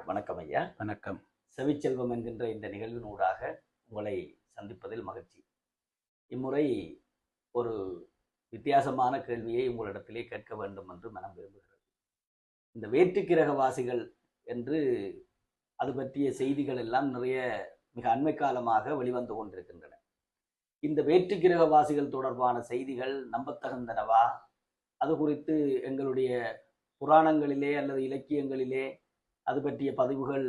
வணக்கம் ஐயா. வணக்கம். செவிச்செல்வம் என்கின்ற இந்த நிகழ்வினூடாக உங்களை சந்திப்பதில் மகிழ்ச்சி. இம்முறை ஒரு வித்தியாசமான கேள்வியை உங்களிடத்திலே கேட்க வேண்டும் என்று மனம் விரும்புகிறது. இந்த வேற்றுக்கிரகவாசிகள் என்று அது பற்றிய செய்திகள் எல்லாம் நிறைய மிக அண்மை காலமாக வெளிவந்து கொண்டிருக்கின்றன. இந்த வேற்றுக்கிரகவாசிகள் தொடர்பான செய்திகள் நம்பத்தகுந்தனவா? அது குறித்து எங்களுடைய புராணங்களிலே அல்லது இலக்கியங்களிலே அது பற்றிய பதிவுகள்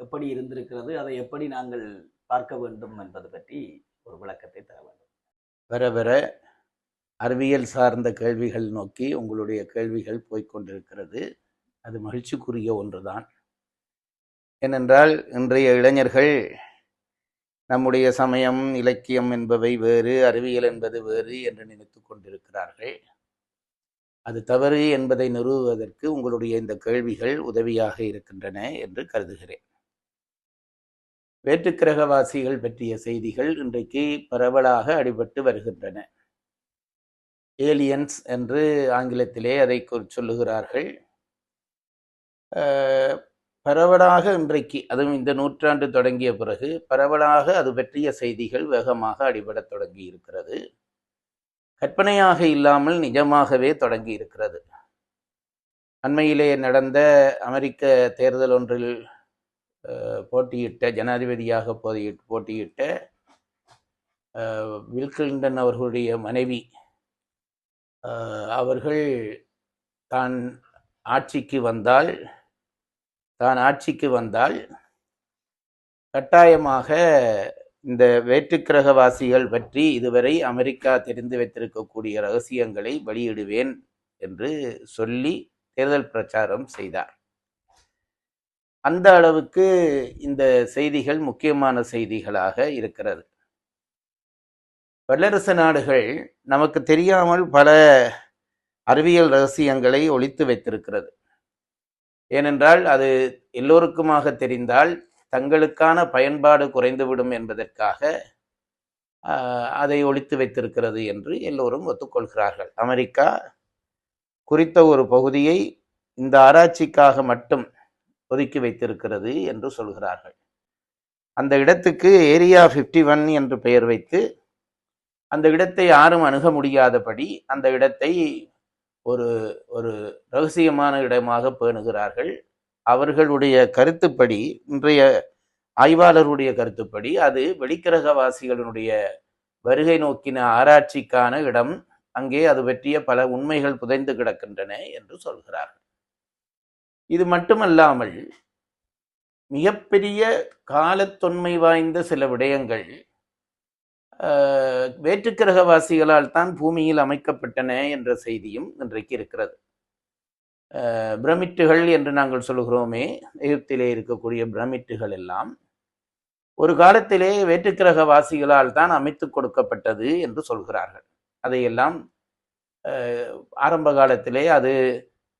எப்படி இருந்திருக்கிறது, அதை எப்படி நாங்கள் பார்க்க வேண்டும் என்பது பற்றி ஒரு விளக்கத்தை தர வேண்டும். வர வர அறிவியல் சார்ந்த கேள்விகள் நோக்கி உங்களுடைய கேள்விகள் போய்கொண்டிருக்கிறது. அது மகிழ்ச்சிக்குரிய ஒன்றுதான். ஏனென்றால் இன்றைய இளைஞர்கள் நம்முடைய சமயம், இலக்கியம் என்பவை வேறு, அறிவியல் என்பது வேறு என்று நினைத்து கொண்டிருக்கிறார்கள். அது தவறு என்பதை நிறுவுவதற்கு உங்களுடைய இந்த கேள்விகள் உதவியாக இருக்கின்றன என்று கருதுகிறேன். வேற்றுக்கிரகவாசிகள் பற்றிய செய்திகள் இன்றைக்கு பரவலாக அடிபட்டு வருகின்றன. ஏலியன்ஸ் என்று ஆங்கிலத்திலே அதை சொல்லுகிறார்கள். பரவலாக இன்றைக்கு, அதுவும் இந்த நூற்றாண்டு தொடங்கிய பிறகு பரவலாக அது பற்றிய செய்திகள் வேகமாக அடிபடத் தொடங்கி இருக்கிறது. கற்பனையாக இல்லாமல் நிஜமாகவே தொடங்கி இருக்கிறது. அண்மையிலே நடந்த அமெரிக்க தேர்தல் ஒன்றில் போட்டியிட்ட, ஜனாதிபதியாக போட்டியிட்ட பில் கிளின்டன் அவர்களுடைய மனைவி அவர்கள் தான் ஆட்சிக்கு வந்தால் கட்டாயமாக இந்த வேற்றுக்கிரகவாசிகள் பற்றி இதுவரை அமெரிக்கா தெரிந்து வைத்திருக்கக்கூடிய ரகசியங்களை வெளியிடுவேன் என்று சொல்லி தேர்தல் பிரச்சாரம் செய்தார். அந்த அளவுக்கு இந்த செய்திகள் முக்கியமான செய்திகளாக இருக்கிறது. வல்லரசு நாடுகள் நமக்கு தெரியாமல் பல அறிவியல் ரகசியங்களை ஒளித்து வைத்திருக்கிறது. ஏனென்றால் அது எல்லோருக்குமாக தெரிந்தால் தங்களுக்கான பயன்பாடு குறைந்துவிடும் என்பதற்காக அதை ஒளித்து வைத்திருக்கிறது என்று எல்லோரும் ஒத்துக்கொள்கிறார்கள். அமெரிக்கா குறித்த ஒரு பகுதியை இந்த ஆராய்ச்சிக்காக மட்டும் ஒதுக்கி வைத்திருக்கிறது என்று சொல்கிறார்கள். அந்த இடத்துக்கு ஏரியா 51 என்று பெயர் வைத்து அந்த இடத்தை யாரும் அணுக முடியாதபடி அந்த இடத்தை ஒரு ஒரு ரகசியமான இடமாக பேணுகிறார்கள். அவர்களுடைய கருத்துப்படி, இன்றைய ஆய்வாளருடைய கருத்துப்படி, அது வெளிக்கிரகவாசிகளுடைய வருகை நோக்கின ஆராய்ச்சிக்கான இடம். அங்கே அது பற்றிய பல உண்மைகள் புதைந்து கிடக்கின்றன என்று சொல்கிறார்கள். இது மட்டுமல்லாமல் மிகப்பெரிய காலத்தொன்மை வாய்ந்த சில விடயங்கள் வேற்றுக்கிரகவாசிகளால் தான் பூமியில் அமைக்கப்பட்டன என்ற செய்தியும் இன்றைக்கு இருக்கிறது. பிரமிட்டுகள் என்று நாங்கள் சொல்கிறோமே, எகிப்திலே இருக்கக்கூடிய பிரமிட்டுகள் எல்லாம் ஒரு காலத்திலே வேற்றுக்கிரகவாசிகளால் தான் அமைத்து கொடுக்கப்பட்டது என்று சொல்கிறார்கள். அதையெல்லாம் ஆரம்ப காலத்திலே அது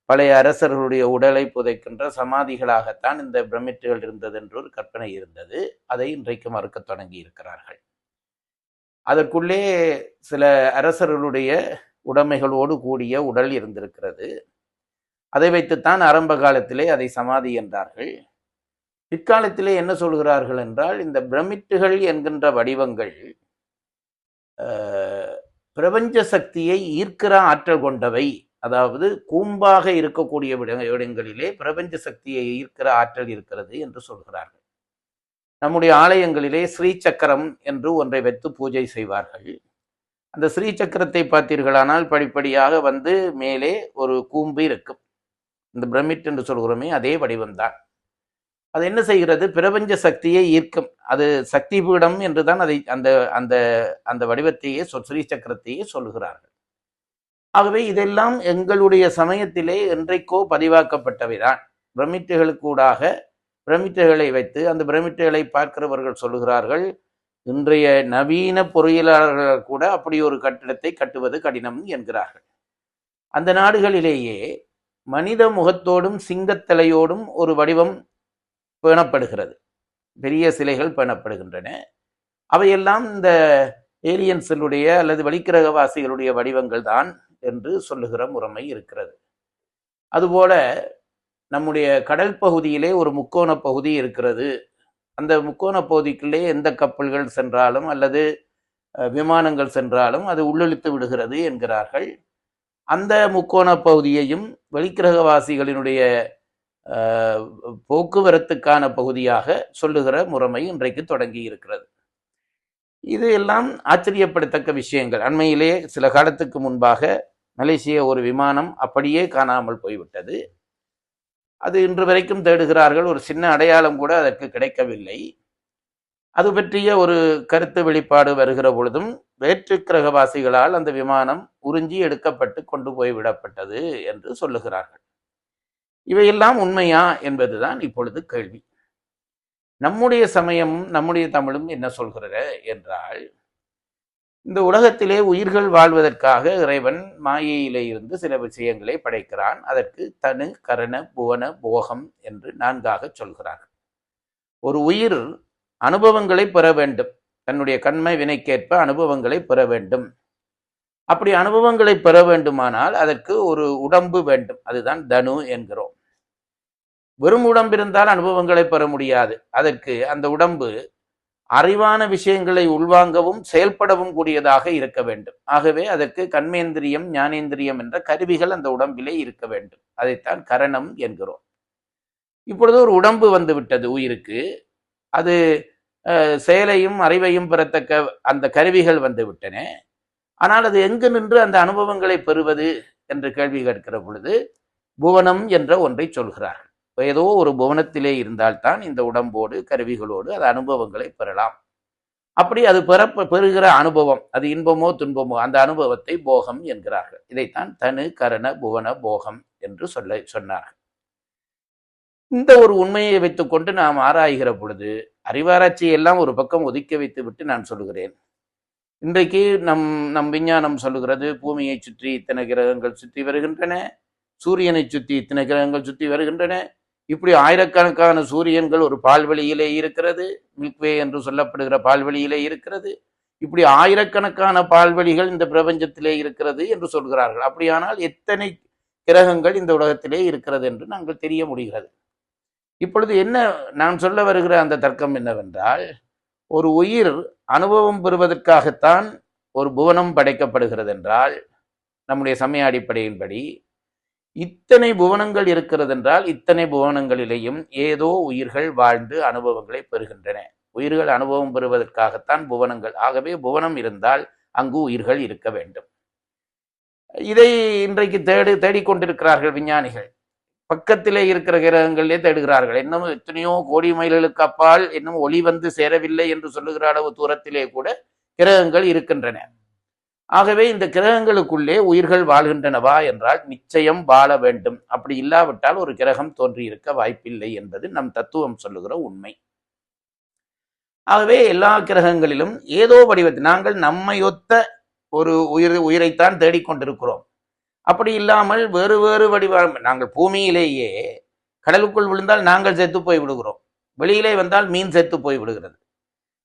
பழைய அரசர்களுடைய உடலை புதைக்கின்ற சமாதிகளாகத்தான் இந்த பிரமிட்டுகள் இருந்தது என்று ஒரு கற்பனை இருந்தது. அதை இன்றைக்கு மறுக்க தொடங்கி இருக்கிறார்கள். அதற்குள்ளே சில அரசர்களுடைய உடைமைகளோடு கூடிய உடல் இருந்திருக்கிறது. அதை வைத்துத்தான் ஆரம்ப காலத்திலே அதை சமாதி என்றார்கள். பிற்காலத்திலே என்ன சொல்கிறார்கள் என்றால், இந்த பிரமிட்டுகள் என்கின்ற வடிவங்கள் பிரபஞ்ச சக்தியை ஈர்க்கிற ஆற்றல் கொண்டவை. அதாவது கூம்பாக இருக்கக்கூடிய இடங்களிலே பிரபஞ்ச சக்தியை ஈர்க்கிற ஆற்றல் இருக்கிறது என்று சொல்கிறார்கள். நம்முடைய ஆலயங்களிலே ஸ்ரீ சக்கரம் என்று ஒன்றை வைத்து பூஜை செய்வார்கள். அந்த ஸ்ரீ சக்கரத்தை பார்த்தீர்களானால் படிப்படியாக வந்து மேலே ஒரு கூம்பு இருக்கும். இந்த பிரமிட் என்று சொல்கிறோமே, அதே வடிவம்தான். அது என்ன செய்கிறது? பிரபஞ்ச சக்தியை ஈர்க்கும். அது சக்தி பீடம் என்றுதான் அதை அந்த அந்த அந்த வடிவத்தையே ஸ்ரீ சக்கரத்தையே சொல்லுகிறார்கள். ஆகவே இதெல்லாம் எங்களுடைய சமயத்திலே என்றைக்கோ பதிவாக்கப்பட்டவைதான். பிரமிட்டுகளுக்கூடாக பிரமிட்டுகளை வைத்து அந்த பிரமிட்டுகளை பார்க்கிறவர்கள் சொல்லுகிறார்கள், இன்றைய நவீன பொறியியலாளர்கள் கூட அப்படி ஒரு கட்டிடத்தை கட்டுவது கடினம் என்கிறார்கள். அந்த நாடுகளிலேயே மனித முகத்தோடும் சிங்கத்தலையோடும் ஒரு வடிவம் பேணப்படுகிறது. பெரிய சிலைகள் பேணப்படுகின்றன. அவையெல்லாம் இந்த ஏலியன்ஸுடைய அல்லது வெளிக்கிரகவாசிகளுடைய வடிவங்கள் தான் என்று சொல்லுகிற முறைமை இருக்கிறது. அதுபோல நம்முடைய கடல் பகுதியிலே ஒரு முக்கோண பகுதி இருக்கிறது. அந்த முக்கோண பகுதிக்குள்ளே எந்த கப்பல்கள் சென்றாலும் அல்லது விமானங்கள் சென்றாலும் அது உள்ளிழுத்து விடுகிறது என்கிறார்கள். அந்த முக்கோண பகுதியையும் வெளிக்கிரகவாசிகளினுடைய போக்குவரத்துக்கான பகுதியாக சொல்லுகிற முறைமை இன்றைக்கு தொடங்கி இருக்கிறது. இது எல்லாம் ஆச்சரியப்படத்தக்க விஷயங்கள். அண்மையிலே சில காலத்துக்கு முன்பாக மலேசிய ஒரு விமானம் அப்படியே காணாமல் போய்விட்டது. அது இன்று வரைக்கும் தேடுகிறார்கள். ஒரு சின்ன அடையாளம் கூட அதற்கு கிடைக்கவில்லை. அது பற்றிய ஒரு கருத்து வெளிப்பாடு வருகிற பொழுதும் வேற்றுக்கிரகவாசிகளால் அந்த விமானம் உறிஞ்சி எடுக்கப்பட்டு கொண்டு போய் விடப்பட்டது என்று சொல்லுகிறார்கள். இவையெல்லாம் உண்மையா என்பதுதான் இப்பொழுது கேள்வி. நம்முடைய சமயமும் நம்முடைய தமிழும் என்ன சொல்கிறது என்றால், இந்த உலகத்திலே உயிர்கள் வாழ்வதற்காக இறைவன் மாயையிலே இருந்து சில விஷயங்களை படைக்கிறான். அதற்கு தனு, கரண, புவன, போகம் என்று 4ஆக சொல்கிறார். ஒரு உயிர் அனுபவங்களை பெற வேண்டும். தன்னுடைய கண்மை வினைக்கேற்ப அனுபவங்களை பெற வேண்டும். அப்படி அனுபவங்களை பெற வேண்டுமானால் அதற்கு ஒரு உடம்பு வேண்டும். அதுதான் தனு என்கிறோம். வெறும் உடம்பு இருந்தால் அனுபவங்களை பெற முடியாது. அதற்கு அந்த உடம்பு அறிவான விஷயங்களை உள்வாங்கவும் செயல்படவும் கூடியதாக இருக்க வேண்டும். ஆகவே அதற்கு கண்மேந்திரியம், ஞானேந்திரியம் என்ற கருவிகள் அந்த உடம்பிலே இருக்க வேண்டும். அதைத்தான் கரணம் என்கிறோம். இப்பொழுது ஒரு உடம்பு வந்து விட்டது உயிருக்கு. அது செயலையும் அறிவையும் பெறத்தக்க அந்த கருவிகள் வந்து விட்டன. ஆனால் அது எங்கு நின்று அந்த அனுபவங்களை பெறுவது என்று கேள்வி கேட்கிற பொழுது புவனம் என்ற ஒன்றை சொல்கிறார். ஏதோ ஒரு புவனத்திலே இருந்தால்தான் இந்த உடம்போடு கருவிகளோடு அது அனுபவங்களை பெறலாம். அப்படி அது பெறுகிற அனுபவம், அது இன்பமோ துன்பமோ, அந்த அனுபவத்தை போகம் என்கிறார்கள். இதைத்தான் தனு, கரண, புவன, போகம் என்று சொன்னார்கள். இந்த ஒரு உண்மையை வைத்துக்கொண்டு நாம் ஆராய்கிற பொழுது அறிவாராய்ச்சியை எல்லாம் ஒரு பக்கம் ஒதுக்கி வைத்து விட்டு நான் சொல்லுகிறேன். இன்றைக்கு நம் விஞ்ஞானம் சொல்லுகிறது, பூமியை சுற்றி இத்தனை கிரகங்கள் சுற்றி வருகின்றன, சூரியனை சுற்றி இத்தனை கிரகங்கள் சுற்றி வருகின்றன. இப்படி ஆயிரக்கணக்கான சூரியன்கள் ஒரு பால்வெளியிலே இருக்கிறது, மில்க்வே என்று சொல்லப்படுகிற பால்வெளியிலே இருக்கிறது. இப்படி ஆயிரக்கணக்கான பால்வெளிகள் இந்த பிரபஞ்சத்திலே இருக்கிறது என்று சொல்கிறார்கள். அப்படியானால் எத்தனை கிரகங்கள் இந்த உலகத்திலே இருக்கிறது என்று நாங்கள் தெரிய முடிகிறது. இப்பொழுது என்ன நான் சொல்ல வருகிற அந்த தர்க்கம் என்னவென்றால், ஒரு உயிர் அனுபவம் பெறுவதற்காகத்தான் ஒரு புவனம் படைக்கப்படுகிறது என்றால், நம்முடைய சமய அடிப்படையின்படி இத்தனை புவனங்கள் இருக்கிறது என்றால் இத்தனை புவனங்களிலேயும் ஏதோ உயிர்கள் வாழ்ந்து அனுபவங்களை பெறுகின்றன. உயிர்கள் அனுபவம் பெறுவதற்காகத்தான் புவனங்கள். ஆகவே புவனம் இருந்தால் அங்கு உயிர்கள் இருக்க வேண்டும். இதை இன்றைக்கு தேடிக்கொண்டிருக்கிறார்கள் விஞ்ஞானிகள். பக்கத்திலே இருக்கிற கிரகங்களிலே தேடுகிறார்கள். இன்னும் எத்தனையோ கோடி மைல்களுக்கு அப்பால் இன்னும் ஒளி வந்து சேரவில்லை என்று சொல்லுகிற அளவு தூரத்திலே கூட கிரகங்கள் இருக்கின்றன. ஆகவே இந்த கிரகங்களுக்குள்ளே உயிர்கள் வாழ்கின்றனவா என்றால் நிச்சயம் வாழ வேண்டும். அப்படி இல்லாவிட்டால் ஒரு கிரகம் தோன்றியிருக்க வாய்ப்பில்லை என்பது நம் தத்துவம் சொல்லுகிற உண்மை. ஆகவே எல்லா கிரகங்களிலும் ஏதோ வடிவத்தில் நாங்கள் நம்மையொத்த ஒரு உயிரைத்தான் தேடிக்கொண்டிருக்கிறோம். அப்படி இல்லாமல் வேறு வேறு வடிவம், நாங்கள் பூமியிலேயே கடலுக்குள் விழுந்தால் நாங்கள் செத்து போய் விடுகிறோம், வெளியிலே வந்தால் மீன் செத்து போய் விடுகிறது.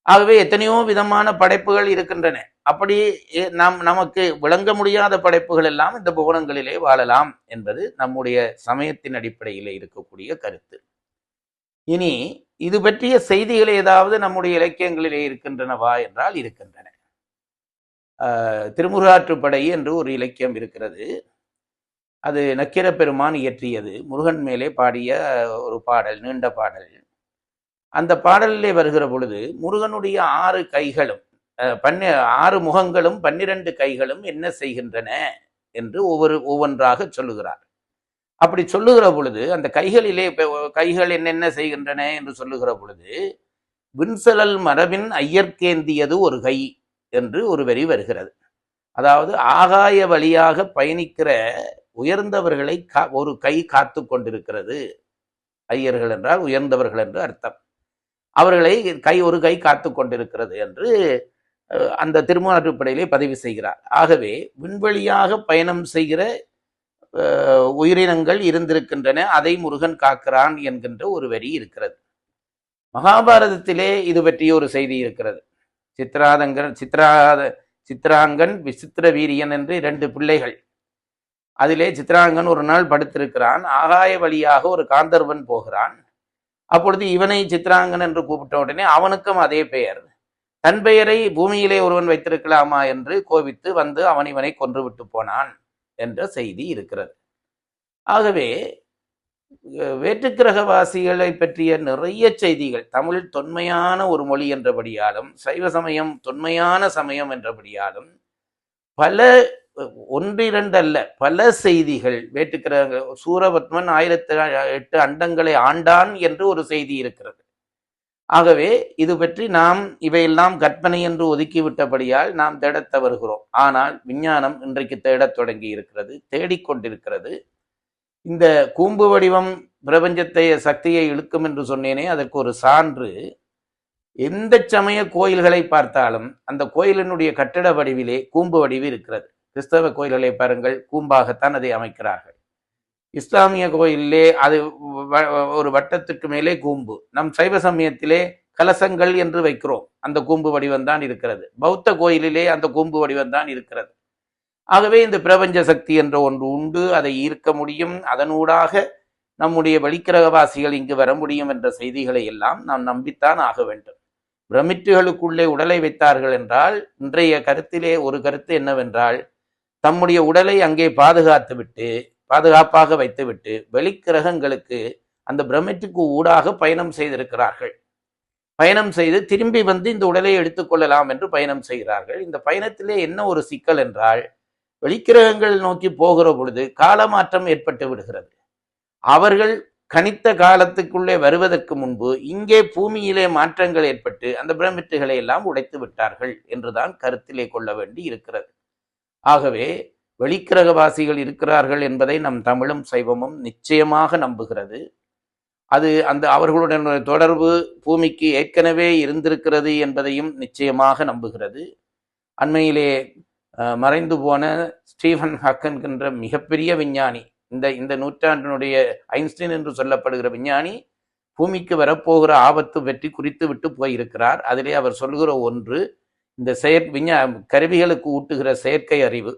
ஆகவே எத்தனையோ விதமான படைப்புகள் இருக்கின்றன. அப்படி நமக்கு விளங்க முடியாத படைப்புகள் எல்லாம் இந்த புவனங்களிலே வாழலாம் என்பது நம்முடைய சமயத்தின் அடிப்படையிலே இருக்கக்கூடிய கருத்து. இனி இது பற்றிய செய்திகள் ஏதாவது நம்முடைய இலக்கியங்களிலே இருக்கின்றனவா என்றால் இருக்கின்றன. திருமுருகாற்றுப்படை என்று ஒரு இலக்கியம் இருக்கிறது. அது நக்கீர பெருமான் இயற்றியது. முருகன் மேலே பாடிய ஒரு பாடல், நீண்ட பாடல். அந்த பாடலிலே வருகிற பொழுது முருகனுடைய 6 கைகளும் 6 முகங்களும் 12 கைகளும் என்ன செய்கின்றன என்று ஒவ்வொன்றாக சொல்லுகிறார். அப்படி சொல்லுகிற பொழுது அந்த கைகள் என்னென்ன செய்கின்றன என்று சொல்லுகிற பொழுது, விண்செலல் மரபின் ஐயர்கேந்தியது ஒரு கை என்று ஒரு வரி வருகிறது. அதாவது ஆகாய வழியாக பயணிக்கிற உயர்ந்தவர்களை ஒரு கை காத்து கொண்டிருக்கிறது. ஐயர்கள் என்றால் உயர்ந்தவர்கள் என்று அர்த்தம். அவர்களை ஒரு கை காத்து கொண்டிருக்கிறது என்று அந்த திருமுருகாற்றுப்படையிலே பதிவு செய்கிறார். ஆகவே விண்வெளியாக பயணம் செய்கிற உயிரினங்கள் இருந்திருக்கின்றன, அதை முருகன் காக்கிறான் என்கின்ற ஒரு வரி இருக்கிறது. மகாபாரதத்திலே இது பற்றிய ஒரு செய்தி இருக்கிறது. சித்ராங்கன், விசித்திர வீரியன் என்று 2 பிள்ளைகள். அதிலே சித்ராங்கன் ஒரு நாள் படுத்திருக்கிறான். ஆகாய வழியாக ஒரு காந்தர்வன் போகிறான். அப்பொழுது இவனை சித்ராங்கன் என்று கூப்பிட்ட உடனே அவனுக்கும் அதே பெயர். தன் பெயரை பூமியிலே ஒருவன் வைத்திருக்கலாமா என்று கோபித்து வந்து அவன் இவனை கொன்றுவிட்டு போனான் என்ற செய்தி இருக்கிறது. ஆகவே வேற்றுக்கிரகவாசிகளை பற்றிய நிறைய செய்திகள், தமிழ் தொன்மையான ஒரு மொழி என்றபடியாலும் சைவ சமயம் தொன்மையான சமயம் என்றபடியாலும் பல ஒன்றிரண்டு அல்ல பல செய்திகள் வேற்றுக்கிரக சூரபத்மன் 1008 அண்டங்களை ஆண்டான் என்று ஒரு செய்தி இருக்கிறது. ஆகவே இது பற்றி நாம் இவையெல்லாம் கற்பனை என்று ஒதுக்கிவிட்டபடியால் நாம் தேடத் தவறுகிறோம். ஆனால் விஞ்ஞானம் இன்றைக்கு தேடத் தொடங்கி இருக்கிறது, தேடிக்கொண்டிருக்கிறது. இந்த கூம்பு வடிவம் பிரபஞ்சத்தை சக்தியை இழுக்கும் என்று சொன்னேனே, அதற்கு ஒரு சான்று எந்த சமய கோயில்களை பார்த்தாலும் அந்த கோயிலினுடைய கட்டிட வடிவிலே கூம்பு வடிவு இருக்கிறது. கிறிஸ்தவ கோயில்களை பாருங்கள், கூம்பாகத்தான் அதை அமைக்கிறார்கள். இஸ்லாமிய கோயிலே அது ஒரு வட்டத்திற்கு மேலே கூம்பு. நம் சைவ சமயத்திலே கலசங்கள் என்று வைக்கிறோம், அந்த கூம்பு வடிவம்தான் இருக்கிறது. பௌத்த கோயிலிலே அந்த கூம்பு வடிவம்தான் இருக்கிறது. ஆகவே இந்த பிரபஞ்ச சக்தி என்ற ஒன்று உண்டு, அதை ஈர்க்க முடியும், அதனூடாக நம்முடைய வெளிக்கிரகவாசிகள் இங்கு வர முடியும் என்ற செய்திகளை எல்லாம் நாம் நம்பித்தான் ஆக வேண்டும். பிரமிட்டுகளுக்குள்ளே உடலை வைத்தார்கள் என்றால், இன்றைய கருத்திலே ஒரு கருத்து என்னவென்றால், தம்முடைய உடலை அங்கே பாதுகாப்பாக வைத்துவிட்டு வெளிக்கிரகங்களுக்கு அந்த பிரமிட்டுக்கு ஊடாக பயணம் செய்திருக்கிறார்கள். பயணம் செய்து திரும்பி வந்து இந்த உடலை எடுத்துக்கொள்ளலாம் என்று பயணம் செய்கிறார்கள். இந்த பயணத்திலே என்ன ஒரு சிக்கல் என்றால், வெளிக்கிரகங்கள் நோக்கி போகிற பொழுது காலமாற்றம் ஏற்பட்டு விடுகிறது. அவர்கள் கணித்த காலத்துக்குள்ளே வருவதற்கு முன்பு இங்கே பூமியிலே மாற்றங்கள் ஏற்பட்டு அந்த பிரமிட்டுகளை எல்லாம் உடைத்து விட்டார்கள் என்றுதான் கருத்திலே கொள்ள வேண்டி இருக்கிறது. ஆகவே வெளிக்கிரகவாசிகள் இருக்கிறார்கள் என்பதை நம் தமிழும் சைவமும் நிச்சயமாக நம்புகிறது. அது அந்த அவர்களுடன் தொடர்பு பூமிக்கு ஏற்கனவே இருந்திருக்கிறது என்பதையும் நிச்சயமாக நம்புகிறது. அண்மையிலே மறைந்து போன ஸ்டீஃபன் ஹாக்கிங் என்ற மிகப்பெரிய விஞ்ஞானி, இந்த நூற்றாண்டினுடைய ஐன்ஸ்டீன் என்று சொல்லப்படுகிற விஞ்ஞானி, பூமிக்கு வரப்போகிற ஆபத்து பற்றி குறித்து விட்டு போயிருக்கிறார். அதிலே அவர் சொல்லுகிற ஒன்று, இந்த கருவிகளுக்கு ஊட்டுகிற செயற்கை அறிவு.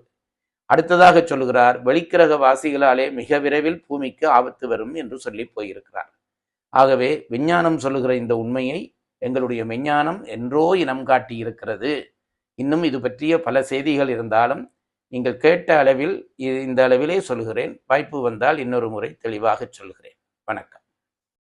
அடுத்ததாக சொல்லுகிறார், வெளிக்கிரக வாசிகளாலே மிக விரைவில் பூமிக்கு ஆபத்து வரும் என்று சொல்லி போயிருக்கிறார். ஆகவே விஞ்ஞானம் சொல்லுகிற இந்த உண்மையை எங்களுடைய மெஞ்ஞானம் என்றோ இனம் காட்டி இருக்கிறது. இன்னும் இது பற்றிய பல செய்திகள் இருந்தாலும் நீங்கள் கேட்ட அளவில் இந்த அளவிலே சொல்கிறேன். வாய்ப்பு வந்தால் இன்னொரு முறை தெளிவாக சொல்கிறேன். வணக்கம்.